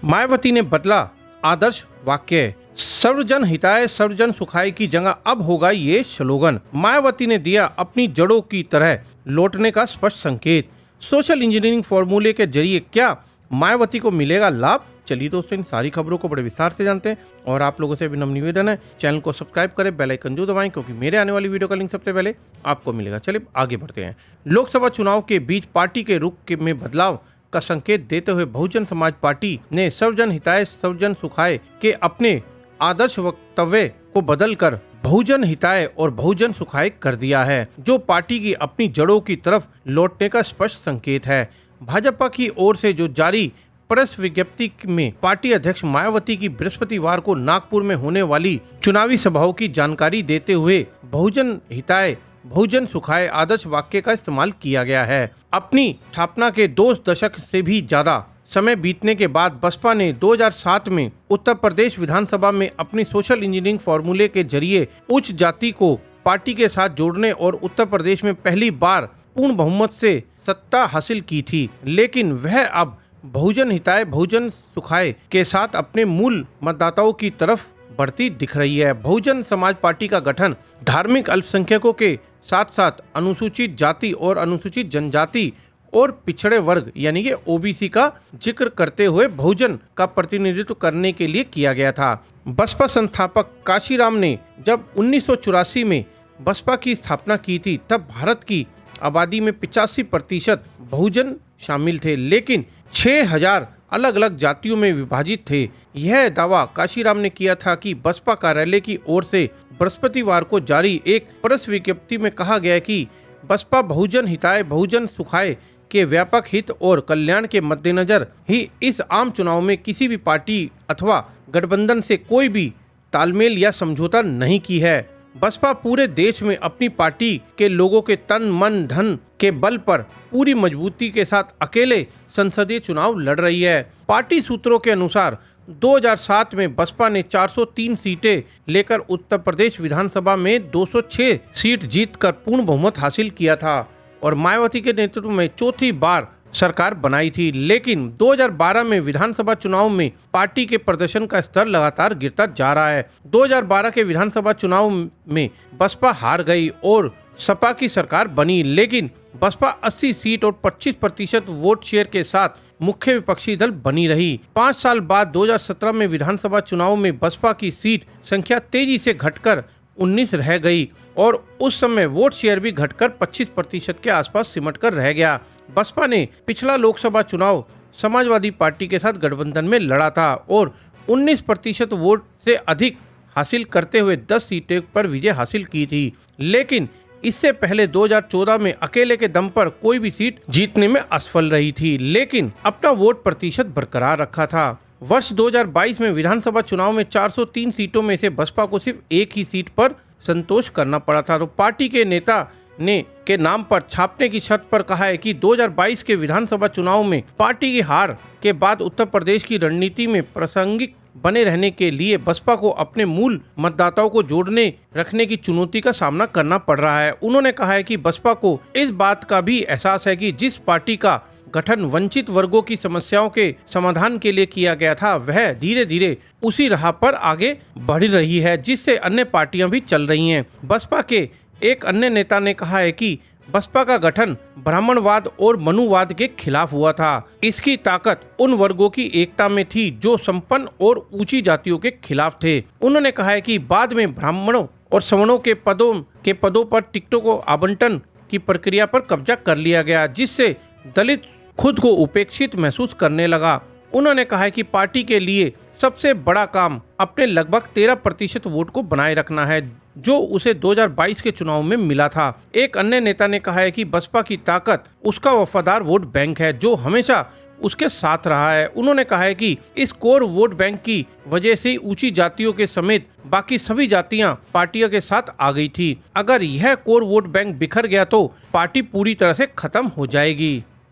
मायावती ने बदला आदर्श वाक्य, सर्वजन हिताय सर्वजन सुखाय की जगह अब होगा ये स्लोगन। मायावती ने दिया अपनी जड़ों की तरह लौटने का स्पष्ट संकेत। सोशल इंजीनियरिंग फॉर्मूले के जरिए क्या मायावती को मिलेगा लाभ? चलिए दोस्तों, इन सारी खबरों को बड़े विस्तार से जानते हैं और आप लोगों से विनम्र निवेदन है, चैनल को सब्सक्राइब करें, बेल आइकन जो दबाएं, क्योंकि मेरे आने वाली वीडियो का लिंक सबसे पहले आपको मिलेगा। चलिए आगे बढ़ते हैं। लोकसभा चुनाव के बीच पार्टी के रुख में बदलाव का संकेत देते हुए बहुजन समाज पार्टी ने सर्वजन हिताय सर्वजन सुखाय के अपने आदर्श वक्तव्य को बदलकर बहुजन हिताय और बहुजन सुखाय कर दिया है, जो पार्टी की अपनी जड़ों की तरफ लौटने का स्पष्ट संकेत है। भाजपा की ओर से जो जारी प्रेस विज्ञप्ति में पार्टी अध्यक्ष मायावती की बृहस्पतिवार को नागपुर में होने वाली चुनावी सभाओं की जानकारी देते हुए बहुजन हिताय बहुजन सुखाय आदर्श वाक्य का इस्तेमाल किया गया है। अपनी स्थापना के 2 दशक से भी ज्यादा समय बीतने के बाद बसपा ने 2007 में उत्तर प्रदेश विधानसभा में अपनी सोशल इंजीनियरिंग फॉर्मूले के जरिए उच्च जाति को पार्टी के साथ जोड़ने और उत्तर प्रदेश में पहली बार पूर्ण बहुमत से सत्ता हासिल की थी, लेकिन वह अब बहुजन हिताय बहुजन सुखाय के साथ अपने मूल मतदाताओं की तरफ बढ़ती दिख रही है। बहुजन समाज पार्टी का गठन धार्मिक अल्पसंख्यकों के साथ साथ अनुसूचित जाति और अनुसूचित जनजाति और पिछड़े वर्ग यानी कि ओबीसी का जिक्र करते हुए बहुजन का प्रतिनिधित्व करने के लिए किया गया था। बसपा संस्थापक काशीराम ने जब 1984 में बसपा की स्थापना की थी, तब भारत की आबादी में 85% बहुजन शामिल थे, लेकिन 6000 अलग अलग जातियों में विभाजित थे। यह दावा काशीराम ने किया था कि बसपा कार्यालय की ओर से बृहस्पतिवार को जारी एक प्रेस विज्ञप्ति में कहा गया कि बसपा बहुजन हिताय बहुजन सुखाय के व्यापक हित और कल्याण के मद्देनजर ही इस आम चुनाव में किसी भी पार्टी अथवा गठबंधन से कोई भी तालमेल या समझौता नहीं की है। बसपा पूरे देश में अपनी पार्टी के लोगों के तन मन धन के बल पर पूरी मजबूती के साथ अकेले संसदीय चुनाव लड़ रही है। पार्टी सूत्रों के अनुसार 2007 में बसपा ने 403 सीटें लेकर उत्तर प्रदेश विधानसभा में 206 सीट जीतकर पूर्ण बहुमत हासिल किया था और मायावती के नेतृत्व में चौथी बार सरकार बनाई थी, लेकिन 2012 में विधानसभा चुनाव में पार्टी के प्रदर्शन का स्तर लगातार गिरता जा रहा है। 2012 के विधानसभा चुनाव में बसपा हार गई और सपा की सरकार बनी, लेकिन बसपा 80 सीट और 25% वोट शेयर के साथ मुख्य विपक्षी दल बनी रही। 5 साल बाद 2017 में विधानसभा चुनाव में बसपा की सीट संख्या तेजी से घटकर 19 रह गई और उस समय वोट शेयर भी घटकर 25% के आसपास सिमट कर रह गया। बसपा ने पिछला लोकसभा चुनाव समाजवादी पार्टी के साथ गठबंधन में लड़ा था और 19% वोट से अधिक हासिल करते हुए 10 सीटें पर विजय हासिल की थी, लेकिन इससे पहले 2014 में अकेले के दम पर कोई भी सीट जीतने में असफल रही थी, लेकिन अपना वोट प्रतिशत बरकरार रखा था। वर्ष 2022 में विधानसभा चुनाव में 403 सीटों में से बसपा को सिर्फ एक ही सीट पर संतोष करना पड़ा था, तो पार्टी के नेता ने के नाम पर छापने की शर्त पर कहा है कि 2022 के विधानसभा चुनाव में पार्टी की हार के बाद उत्तर प्रदेश की रणनीति में प्रासंगिक बने रहने के लिए बसपा को अपने मूल मतदाताओं को जोड़ने रखने की चुनौती का सामना करना पड़ रहा है। उन्होंने कहा है कि बसपा को इस बात का भी एहसास है कि जिस पार्टी का गठन वंचित वर्गों की समस्याओं के समाधान के लिए किया गया था, वह धीरे धीरे उसी राह पर आगे बढ़ रही है जिससे अन्य पार्टियां भी चल रही हैं। बसपा के एक अन्य नेता ने कहा है कि बसपा का गठन ब्राह्मणवाद और मनुवाद के खिलाफ हुआ था। इसकी ताकत उन वर्गों की एकता में थी जो संपन्न और ऊंची जातियों के खिलाफ थे। उन्होंने कहा है कि बाद में ब्राह्मणों और सवर्णों के पदों पर टिकटों को आवंटन की प्रक्रिया पर कब्जा कर लिया गया, जिससे दलित खुद को उपेक्षित महसूस करने लगा। उन्होंने कहा है कि पार्टी के लिए सबसे बड़ा काम अपने लगभग 13% वोट को बनाए रखना है, जो उसे 2022 के चुनाव में मिला था। एक अन्य नेता ने कहा है कि बसपा की ताकत उसका वफादार वोट बैंक है, जो हमेशा उसके साथ रहा है। उन्होंने कहा है कि इस कोर वोट बैंक की वजह से ऊंची जातियों के समेत बाकी सभी जातियां पार्टियों के साथ आ गई थी। अगर यह कोर वोट बैंक बिखर गया तो पार्टी पूरी तरह से खत्म हो जाएगी।